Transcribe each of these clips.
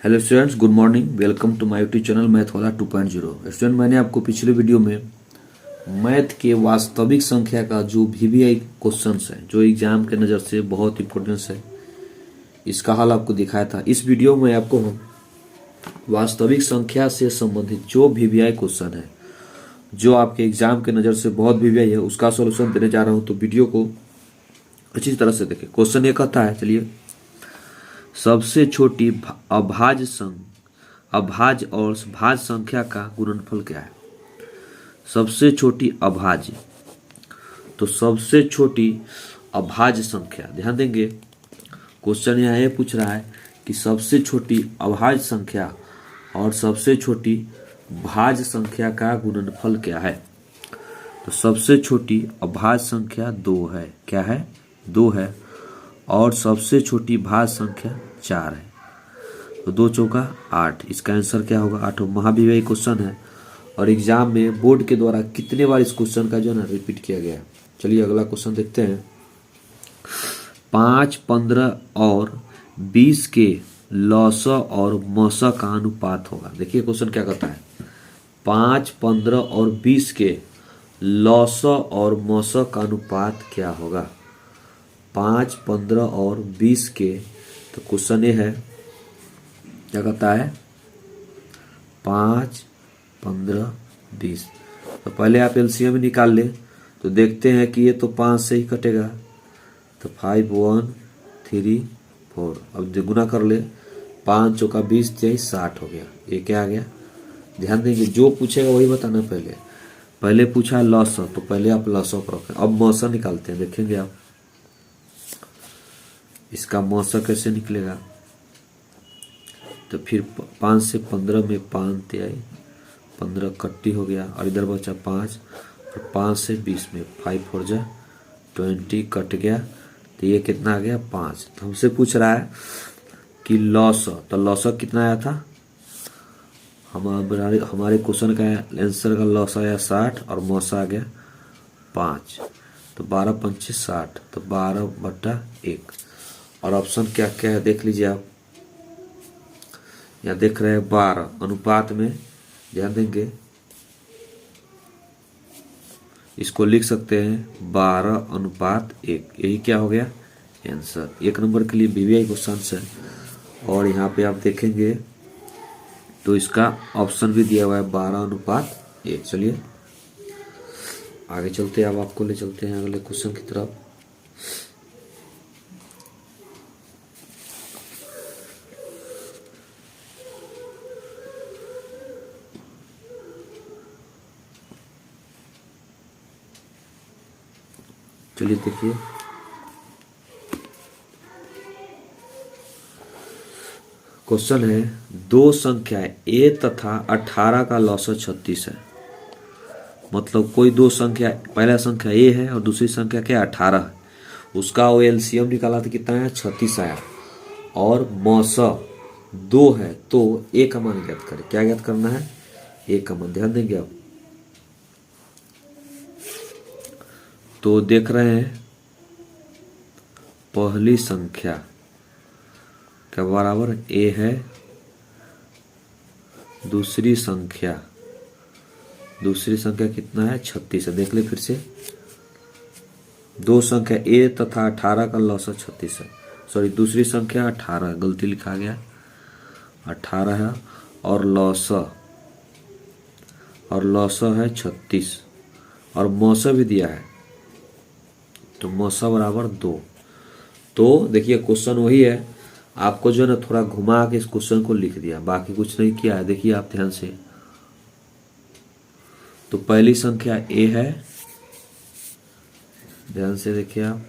Hello students, good morning. Welcome to my YouTube channel math वाला 2.0। Student, मैंने आपको पिछले वीडियो में मैथ के वास्तविक संख्या का जो वीवीआई क्वेश्चंस है, जो एग्जाम के नज़र से बहुत इंपॉर्टेंस है, इसका हल आपको दिखाया था। इस वीडियो में आपको हम वास्तविक संख्या से संबंधित जो वीवीआई क्वेश्चन है, जो आपके एग्जाम के नज़र से बहुत वीवीआई है, उसका सोल्यूशन देने जा रहा हूँ। तो वीडियो को अच्छी तरह से देखें। क्वेश्चन ये कहता है, चलिए, सबसे छोटी अभाज्य और भाज्य संख्या का गुणनफल क्या है। सबसे छोटी अभाज्य, तो सबसे छोटी अभाज्य संख्या, ध्यान देंगे क्वेश्चन यहाँ ये पूछ रहा है कि सबसे छोटी अभाज्य संख्या और सबसे छोटी भाज्य संख्या का गुणनफल क्या है। तो सबसे छोटी अभाज्य संख्या 2 है, क्या है, 2 है, और सबसे छोटी भाज्य संख्या 4 है। तो 2 चौका 8, इसका आंसर क्या होगा, 8। महावीवीआई क्वेश्चन है और एग्जाम में बोर्ड के द्वारा कितने बार इस क्वेश्चन का जो है ना रिपीट किया गया है। चलिए अगला क्वेश्चन देखते हैं। 5, 15 और 20 के लौस और मौस का अनुपात होगा। देखिए क्वेश्चन क्या कहता है, 5, 15 और 20 के लौस और मौस का अनुपात क्या होगा। 5, 15 और 20 के, तो क्वेश्चन ये है, क्या कहता है, 5, 15, 20। तो पहले आप एलसीएम निकाल ले, तो देखते हैं कि ये तो 5 से ही कटेगा, तो 5, 1, 3, 4। अब गुना कर ले, 5 चौका 20, 23, 60 हो गया। ये क्या आ गया, ध्यान देंगे, जो पूछेगा वही बताना। पहले पूछा लॉस, तो पहले आप लॉस को रखें। अब मौसा निकालते हैं, देखेंगे आप इसका मौसा कैसे निकलेगा। तो फिर 5 से 15 में 5 ते 15 कट्टी हो गया, और इधर बचा 5, और 5 से 20 में 5 4 जा 20 कट गया, तो ये कितना आ गया, 5। तो हमसे पूछ रहा है कि लॉस, तो लॉस कितना आया था, हमारे क्वेश्चन का आंसर का लॉस आया 60 और मौसा आ गया 5। तो 12 पंचे 60, तो 12/1। और ऑप्शन क्या क्या है देख लीजिए आप, यहाँ देख रहे हैं 12 अनुपात में, ध्यान देंगे, इसको लिख सकते हैं 12:1। यही क्या हो गया आंसर। 1 नंबर के लिए वीवीआई क्वेश्चन है। और यहाँ पे आप देखेंगे तो इसका ऑप्शन भी दिया हुआ है 12:1। चलिए आगे चलते हैं, अब आपको ले चलते हैं अगले क्वेश्चन की तरफ। चलिए देखिए, क्वेश्चन है, 2 संख्याएं a तथा 18 का लौस 36 है। मतलब कोई 2 संख्या, पहला संख्या a है और दूसरी संख्या क्या 18 है, उसका वो एलसीएम निकाला तो कितना है, 36 आया, और मौसा 2 है, तो a का मान ज्ञात करें। क्या ज्ञात करना है, a का मान, ध्यान देंगे आप। तो देख रहे हैं पहली संख्या क्या बराबर a है, दूसरी संख्या कितना है, 36 है। देख ले फिर से, 2 संख्या a तथा 18 का लौस 36 है। सॉरी, दूसरी संख्या 18, गलती लिखा गया, 18 है, और लौस है 36, और मौसा भी दिया है, तो मौसा बराबर 2। तो देखिए क्वेश्चन वही है, आपको जो है ना थोड़ा घुमा के इस क्वेश्चन को लिख दिया, बाकी कुछ नहीं किया है। देखिए आप ध्यान से, तो पहली संख्या a है, ध्यान से देखिए आप।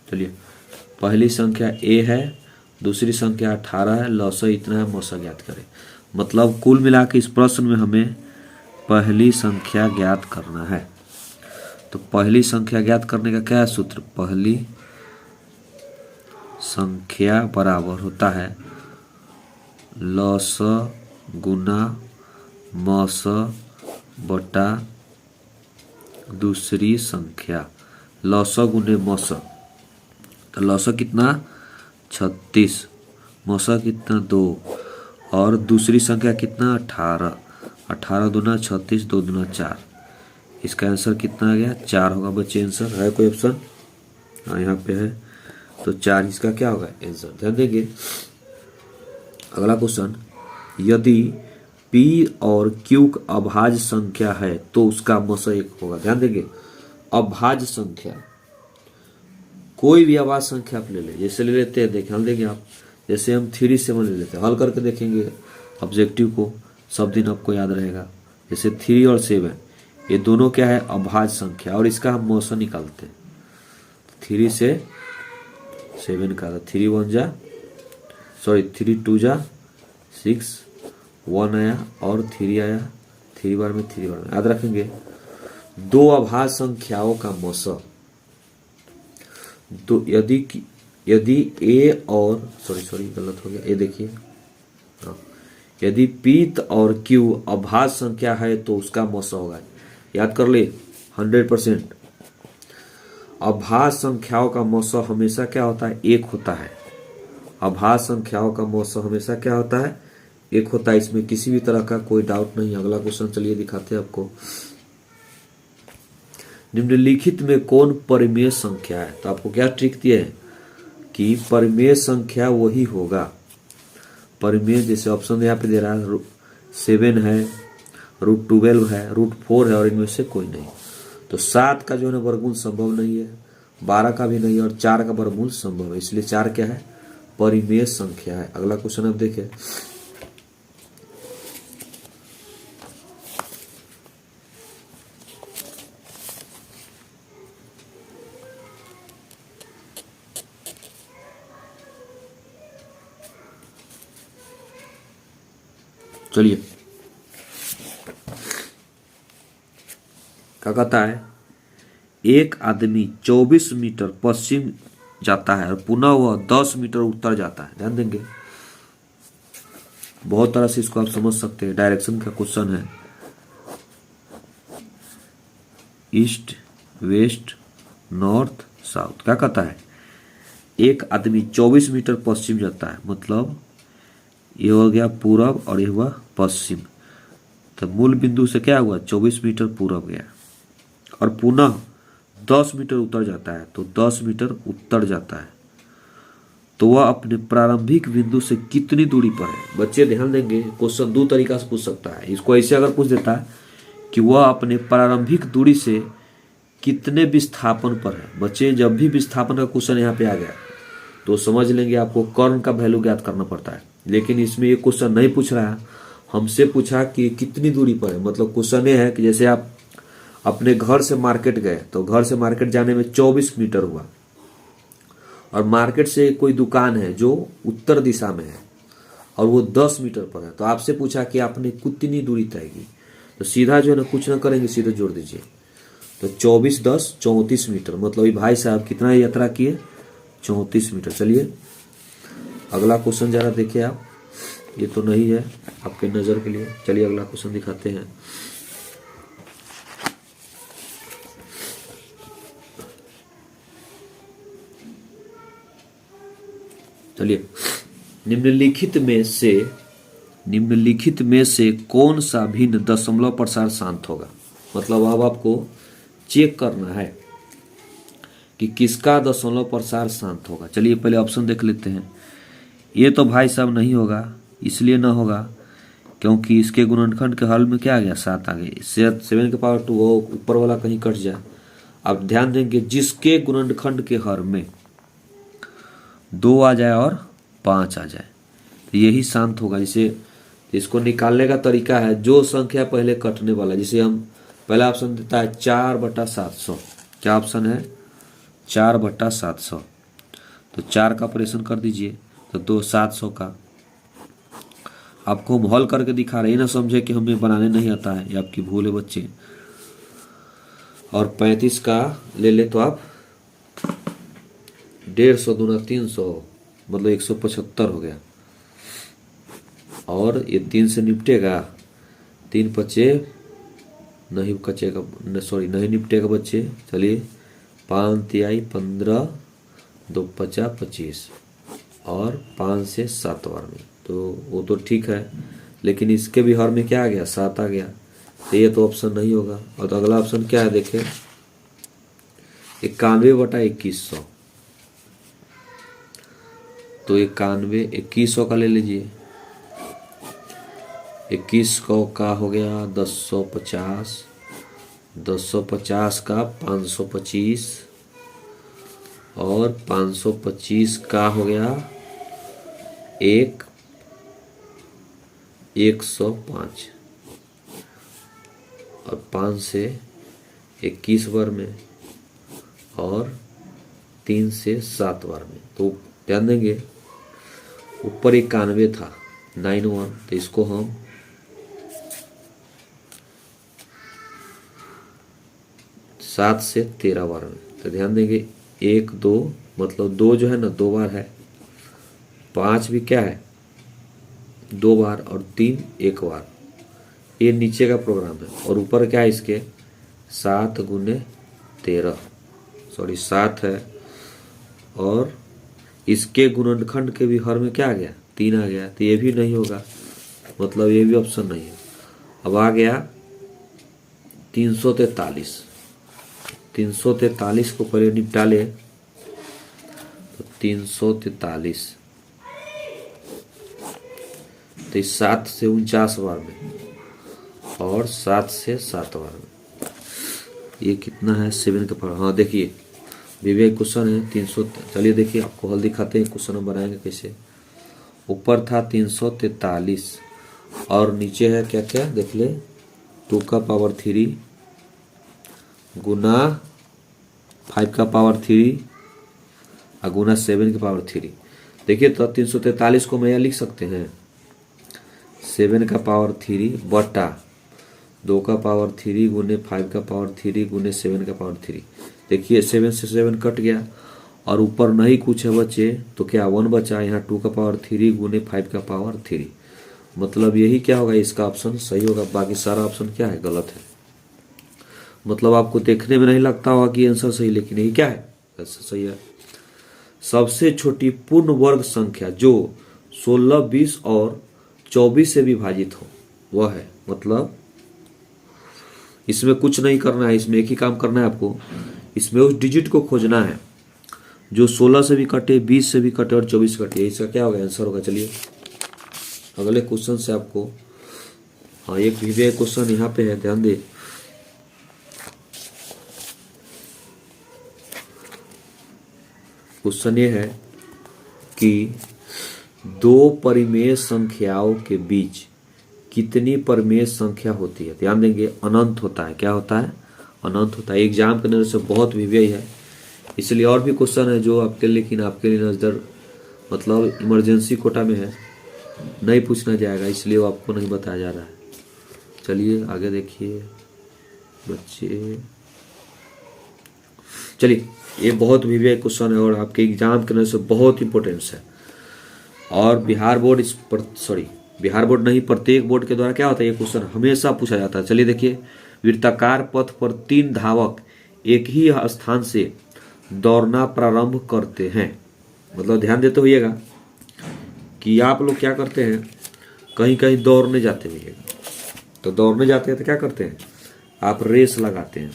चलिए, पहली संख्या a है, दूसरी संख्या 18 है, लौस इतना है, मौसा ज्ञात करें। मतलब कुल मिला के इस प्रश्न में हमें पहली संख्या ज्ञात करना है। तो पहली संख्या ज्ञात करने का क्या है सूत्र, पहली संख्या बराबर होता है लौस गुना मौस बटा दूसरी संख्या। लौस गुने मौस, तो लौसा कितना 36, मौसा कितना 2 और दूसरी संख्या कितना 18, 18 दूना 36, 2 दूना 4। इसका आंसर कितना आ गया 4 होगा बच्चे। आंसर है कोई ऑप्शन? हाँ यहाँ पे है, तो 4 इसका क्या होगा आंसर। ध्यान देंगे अगला क्वेश्चन, यदि P और Q अभाज्य संख्या है तो उसका मौसा 1 होगा। ध्यान देंगे अभाज्य संख्या, कोई भी अभाज्य संख्या आप ले ले, जैसे ले लेते हैं, ध्यान देंगे आप, जैसे हम 3 7 ले लेते हैं, हल करके देखेंगे ऑब्जेक्टिव को, सब दिन आपको याद रहेगा। जैसे 3 और 7 ये दोनों क्या है अभाज्य संख्या, और इसका हम मौसा निकालते हैं 3 से 7 का, 3 2 जा 6, 1 आया और 3 आया, 3 बार में 3 बार में। याद रखेंगे दो अभाज्य संख्याओं का मौसा, तो यदि ए और सॉरी गलत हो गया, ये देखिए हाँ, यदि P और Q अभाज्य संख्या है तो उसका मौसा होगा। याद कर ले 100%। अभाज्य संख्याओं का मौसा हमेशा क्या होता है 1 होता है। अभाज्य संख्याओं का मौसा हमेशा क्या होता है 1 होता है, इसमें किसी भी तरह का कोई डाउट नहीं। अगला क्वेश्चन चलिए दिखाते हैं आपको। निम्नलिखित में कौन परिमेय संख्या है? तो आपको क्या ट्रिक दिया है कि परिमेय संख्या वही होगा परिमेय, जैसे ऑप्शन यहाँ पे दे रहा है 7 है, √12 है, √4 है और इनमें से कोई नहीं। तो 7 का जो है ना वर्गमूल संभव नहीं है, 12 का भी नहीं है और 4 का वर्गमूल संभव है, इसलिए 4 क्या है परिमेय संख्या है। अगला क्वेश्चन आप देखें, चलिए क्या कहता है, एक आदमी 24 मीटर पश्चिम जाता है और पुनः वह 10 मीटर उत्तर जाता है। ध्यान देंगे बहुत तरह से इसको आप समझ सकते हैं, डायरेक्शन का क्वेश्चन है, ईस्ट वेस्ट नॉर्थ साउथ। क्या कहता है एक आदमी 24 मीटर पश्चिम जाता है, मतलब ये हो गया पूरब और ये हुआ पश्चिम, तो मूल बिंदु से क्या हुआ 24 मीटर पूरब गया और पुनः 10 मीटर उत्तर जाता है, तो 10 मीटर उत्तर जाता है, तो वह अपने प्रारंभिक बिंदु से कितनी दूरी पर है। बच्चे ध्यान देंगे क्वेश्चन 2 तरीका से पूछ सकता है। इसको ऐसे अगर पूछ देता है कि वह अपने प्रारंभिक दूरी से कितने विस्थापन पर है। बच्चे जब भी विस्थापन का क्वेश्चन यहाँ पे आ गया तो समझ लेंगे आपको कर्ण का वैल्यू ज्ञात करना पड़ता है, लेकिन इसमें ये क्वेश्चन नहीं पूछ रहा है, हमसे पूछा कि कितनी दूरी पर है। मतलब क्वेश्चन ये है कि जैसे आप अपने घर से मार्केट गए, तो घर से मार्केट जाने में 24 मीटर हुआ और मार्केट से कोई दुकान है जो उत्तर दिशा में है और वो 10 मीटर पर है, तो आपसे पूछा कि आपने कितनी दूरी तय की। तो सीधा जो है ना कुछ ना करेंगे, सीधे जोड़ दीजिए, तो 24 10 34 मीटर, मतलब ये भाई साहब कितना यात्रा किए 34 मीटर। चलिए अगला क्वेश्चन जरा देखिए आप, ये तो नहीं है आपके नज़र के लिए। चलिए अगला क्वेश्चन दिखाते हैं। चलिए निम्नलिखित में से कौन सा भिन्न दशमलव प्रसार शांत होगा। मतलब अब आपको चेक करना है कि किसका दशमलव प्रसार शांत होगा। चलिए पहले ऑप्शन देख लेते हैं। ये तो भाई साहब नहीं होगा, इसलिए ना होगा क्योंकि इसके गुणनखंड के हल में क्या आ गया 7 आ गए, 7 के पावर 2 वो ऊपर वाला कहीं कट जाए। अब ध्यान देंगे जिसके गुणनखंड के हर में 2 आ जाए और 5 आ जाए तो यही शांत होगा। जिसे इसको निकालने का तरीका है, जो संख्या पहले कटने वाला, जिसे हम पहला ऑप्शन देता है 4/700। क्या ऑप्शन है 4/700, तो 4 का ऑपरेशन कर दीजिए तो 2 700 का। आपको हम हल करके दिखा रहे हैं, ना समझे कि हमें बनाने नहीं आता है, ये आपकी भूल है बच्चे। और 35 का ले ले तो आप 150 दूना 300, मतलब 175 हो गया। और ये 3 से निपटेगा, 3 बचे नहीं कचेगा, सॉरी नहीं निपटेगा बच्चे। चलिए 5 तिहाई 15, 2 5 25 और 5 से 7 बार में, तो वो तो ठीक है, लेकिन इसके भी हर में क्या आ गया, 7 आ गया, तो ये तो ऑप्शन नहीं होगा। और तो अगला ऑप्शन क्या है देखें, 91/2100, तो 91 का ले लीजिए, 21 का हो गया 1050, 1050 का 525 और 525 का हो गया 105 और 5 से 21 बार में और 3 से 7 बार में। तो ध्यान देंगे ऊपर 91 था 91, तो इसको हम 7 से 13 बार में, तो ध्यान देंगे 1 2 मतलब 2 जो है ना 2 बार है, 5 भी क्या है 2 बार और 3 1 बार। ये नीचे का प्रोग्राम है और ऊपर क्या है इसके 7 × 13 सॉरी 7 है, और इसके गुणनखंड के भी हर में क्या आ गया 3 आ गया, तो ये भी नहीं होगा, मतलब ये भी ऑप्शन नहीं है। अब आ गया 343, 343 को पहले निपटा ले, तो 343 तो 7 से 49 बार में और 7 से 7 बार में, ये कितना है 7 का पावर। हाँ देखिए विवेक क्वेश्चन है 300, चलिए देखिए आपको हल दिखाते हैं क्वेश्चन हम बनाएंगे कैसे। ऊपर था 343 और नीचे है क्या क्या देख ले, 2 का पावर 3 गुना 5 का पावर 3 और गुना 7 का पावर 3। देखिए तो 343 को मैं यह लिख सकते हैं 7 का पावर 3 बटा 2 का पावर 3 गुने 5 का पावर 3 गुने 7 का पावर 3। देखिए 7 से 7 कट गया और ऊपर नहीं कुछ है बच्चे, तो क्या 1 बचा, यहाँ 2 का पावर 3 गुने 5 का पावर 3, मतलब यही क्या होगा इसका ऑप्शन सही होगा, बाकी सारा ऑप्शन क्या है गलत है। मतलब आपको देखने में नहीं लगता होगा कि आंसर सही, लेकिन यही क्या है आंसर सही है। सबसे छोटी पूर्ण वर्ग संख्या जो 16 20 और 24 से विभाजित हो वह है, मतलब इसमें कुछ नहीं करना है, इसमें एक ही काम करना है आपको, इसमें उस डिजिट को खोजना है जो 16 से भी कटे 20 से भी कटे और 24 से कटे, इसका क्या होगा आंसर होगा। चलिए अगले क्वेश्चन से आपको, हाँ एक विवेक क्वेश्चन यहाँ पे है, ध्यान दे। क्वेश्चन ये है कि 2 परिमेय संख्याओं के बीच कितनी परिमेय संख्या होती है। ध्यान देंगे अनंत होता है, क्या होता है अनंत होता है। एग्जाम के नजर से बहुत विव्यय है, इसलिए और भी क्वेश्चन है जो आपके, लेकिन आपके लिए नजर मतलब इमरजेंसी कोटा में है, नहीं पूछना जाएगा, इसलिए वो आपको नहीं बताया जा रहा है। चलिए आगे देखिए बच्चे, चलिए ये बहुत विव्यय क्वेश्चन है और आपके एग्जाम के नजर से बहुत इंपॉर्टेंस है। और बिहार बोर्ड बिहार बोर्ड नहीं, प्रत्येक बोर्ड के द्वारा क्या होता है ये क्वेश्चन हमेशा पूछा जाता है। चलिए देखिए, वृत्ताकार पथ पर 3 धावक एक ही स्थान से दौड़ना प्रारंभ करते हैं। मतलब ध्यान देते होइएगा कि आप लोग क्या करते हैं, कहीं कहीं दौड़ने जाते होइएगा, तो दौड़ने जाते हैं तो क्या करते हैं आप रेस लगाते हैं,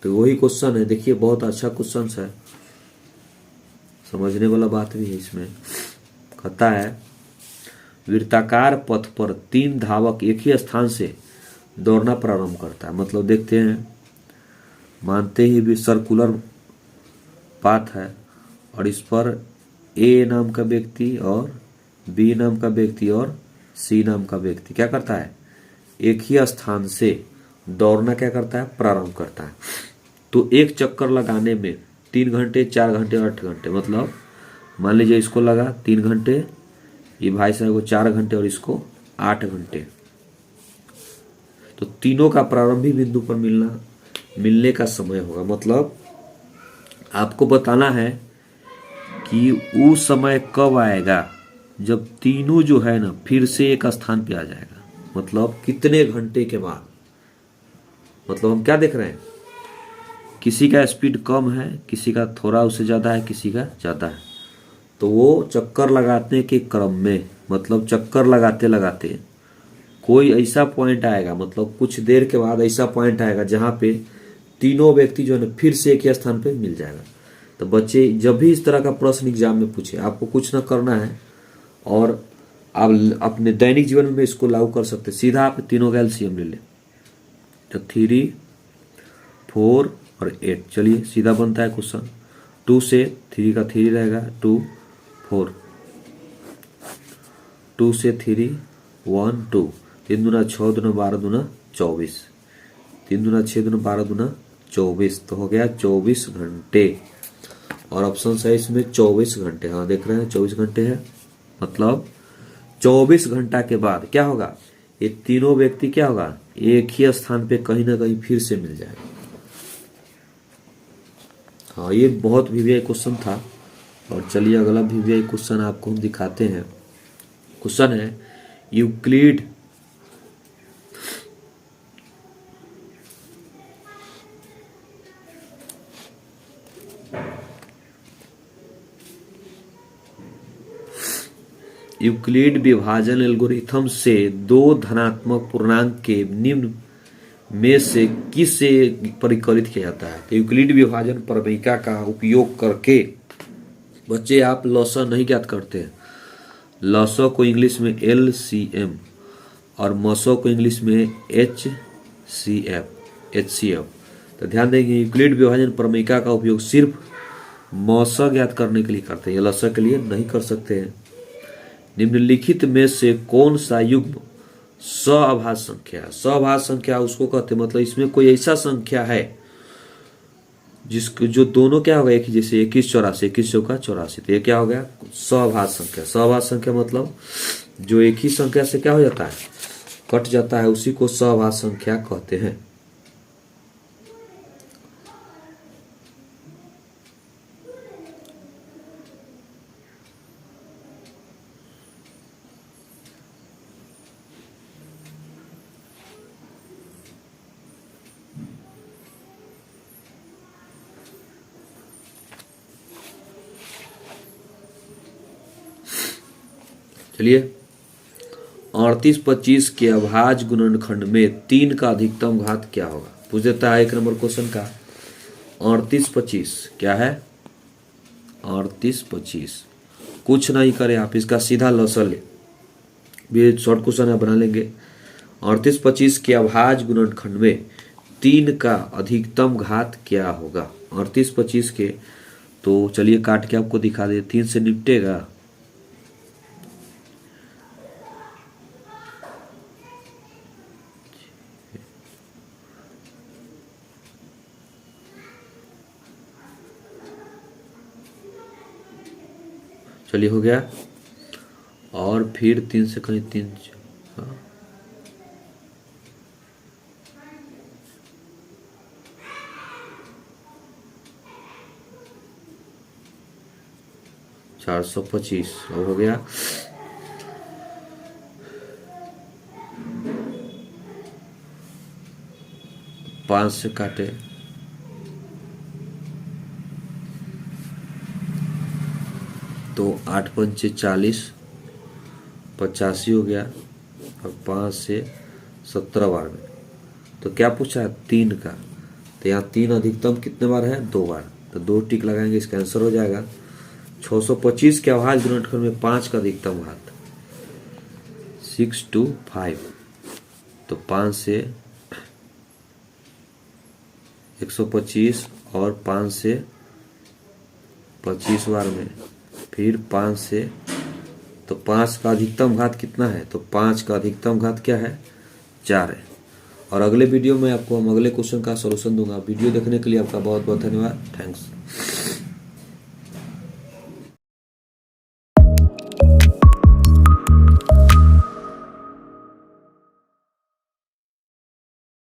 तो वही क्वेश्चन है। देखिए बहुत अच्छा क्वेश्चन है, समझने वाला बात भी है इसमें। कहता है वृत्ताकार पथ पर 3 धावक एक ही स्थान से दौड़ना प्रारंभ करता है। मतलब देखते हैं, मानते ही भी सर्कुलर पाथ है और इस पर ए नाम का व्यक्ति और बी नाम का व्यक्ति और सी नाम का व्यक्ति क्या करता है, एक ही स्थान से दौड़ना क्या करता है प्रारंभ करता है। तो एक चक्कर लगाने में 3 घंटे 4 घंटे 8 घंटे, मतलब मान लीजिए इसको लगा 3 घंटे, ये भाई साहब को 4 घंटे और इसको 8 घंटे, तो तीनों का प्रारंभिक बिंदु पर मिलने का समय होगा। मतलब आपको बताना है कि वो समय कब आएगा जब तीनों जो है ना फिर से एक स्थान पे आ जाएगा, मतलब कितने घंटे के बाद। मतलब हम क्या देख रहे हैं किसी का स्पीड कम है, किसी का थोड़ा उससे ज़्यादा है, किसी का ज़्यादा है, तो वो चक्कर लगाने के क्रम में, मतलब चक्कर लगाते लगाते कोई ऐसा पॉइंट आएगा, मतलब कुछ देर के बाद ऐसा पॉइंट आएगा जहाँ पे तीनों व्यक्ति जो है ना फिर से एक ही स्थान पे मिल जाएगा। तो बच्चे जब भी इस तरह का प्रश्न एग्जाम में पूछे, आपको कुछ ना करना है और आप अपने दैनिक जीवन में इसको लागू कर सकते। सीधा आप तीनों का एलसीएम ले लें, तो 3, 4 और 8। चलिए सीधा बनता है क्वेश्चन। 2 से 3 का 3 रहेगा, 2 4, 2 से 3 1 2, 3 दूना 6 दूना 12 दूना 24, 3 दूना 6 दूना 12 दूना 24, तो हो गया 24 घंटे। और ऑप्शन है इसमें 24 घंटे। हाँ देख रहे हैं 24 घंटे है, मतलब 24 घंटा के बाद क्या होगा, ये तीनों व्यक्ति क्या होगा, एक ही स्थान पे कहीं ना कहीं फिर से मिल जाएगा। हाँ ये बहुत वीवीआई क्वेश्चन था। और चलिए अगला वीवीआई क्वेश्चन आपको हम दिखाते हैं। क्वेश्चन है यूक्लिड यूक्लिड विभाजन एल्गोरिथम से दो धनात्मक पूर्णांक के निम्न में से किसे परिकलित किया जाता है। तो यूक्लिड विभाजन प्रमेयिका का उपयोग करके बच्चे आप लॉसा नहीं ज्ञात करते हैं। लॉसा को इंग्लिश में LCM और मसो को इंग्लिश में HCF। तो ध्यान देंगे यूक्लिड विभाजन प्रमेयिका का उपयोग सिर्फ मौसा ज्ञात करने के लिए करते हैं, लॉसा के लिए नहीं कर सकते हैं। निम्नलिखित में से कौन सा युग्म सअभाज्य संख्या है। सअभाज्य संख्या उसको कहते हैं, मतलब इसमें कोई ऐसा संख्या है जिसको जो दोनों क्या होगा एक ही, जैसे 21 84, 21 चौका 84, तो ये क्या हो गया सअभाज्य संख्या। सअभाज्य संख्या मतलब जो एक ही संख्या से क्या हो जाता है, कट जाता है, उसी को सअभाज्य संख्या कहते हैं। चलिए 38 25 के अभाज्य गुणनखंड में 3 का अधिकतम घात क्या होगा। पूछ देता है 1 नंबर क्वेश्चन का। 38 25 क्या है, 38 25 कुछ नहीं करे आप, इसका सीधा लॉसल ले, ये शॉर्ट क्वेश्चन है बना लेंगे। 38 25 के अभाज्य गुणनखंड में 3 का अधिकतम घात क्या होगा। 38 25 के, तो चलिए काट के आपको दिखा दे, 3 से निपटेगा, चलिए हो गया। और फिर 3 से कहीं 3 425 हो गया। 5 से काटे तो 8 पंचे 40, 85 हो गया। और 5 से 17 बार में, तो क्या पूछा है 3 का, तो यहाँ 3 अधिकतम कितने बार है, 2 बार, तो 2 टिक लगाएंगे, इसका आंसर हो जाएगा 625 के अभाज्य गुणनखंड में 5 का अधिकतम घात 625, तो 5 से 125 और 5 से 25 बार में, फिर 5 से, तो 5 का अधिकतम घात कितना है, तो 5 का अधिकतम घात क्या है, 4 है। और अगले वीडियो में आपको हम अगले क्वेश्चन का सॉल्यूशन दूंगा। वीडियो देखने के लिए आपका बहुत बहुत धन्यवाद। थैंक्स।